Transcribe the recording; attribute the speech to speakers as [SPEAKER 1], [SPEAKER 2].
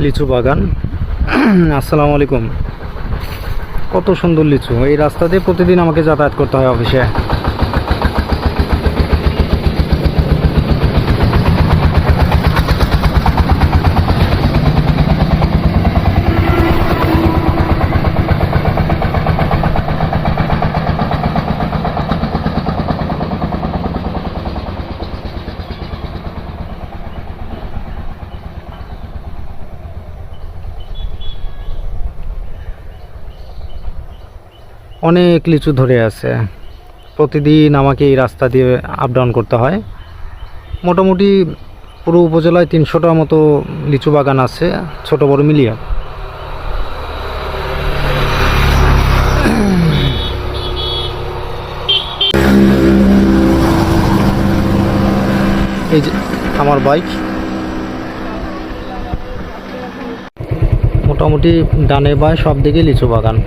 [SPEAKER 1] লিচু বাগান। আসসালামু আলাইকুম। কত সুন্দর লিচু! এই রাস্তা দিয়ে প্রতিদিন আমাকে যাতায়াত করতে হয় অফিসে। অনেক লিচু ধরে আছে। প্রতিদিন আমাকে এই রাস্তা দিয়ে আপ ডাউন করতে হয়। মোটামুটি পুরো উপজেলায় 300টার মতো লিচু বাগান আছে, ছোট বড় মিলিয়ে। এই যে আমার বাইক, মোটামুটি ডানে বাঁয়ে সব দিকে লিচু বাগান।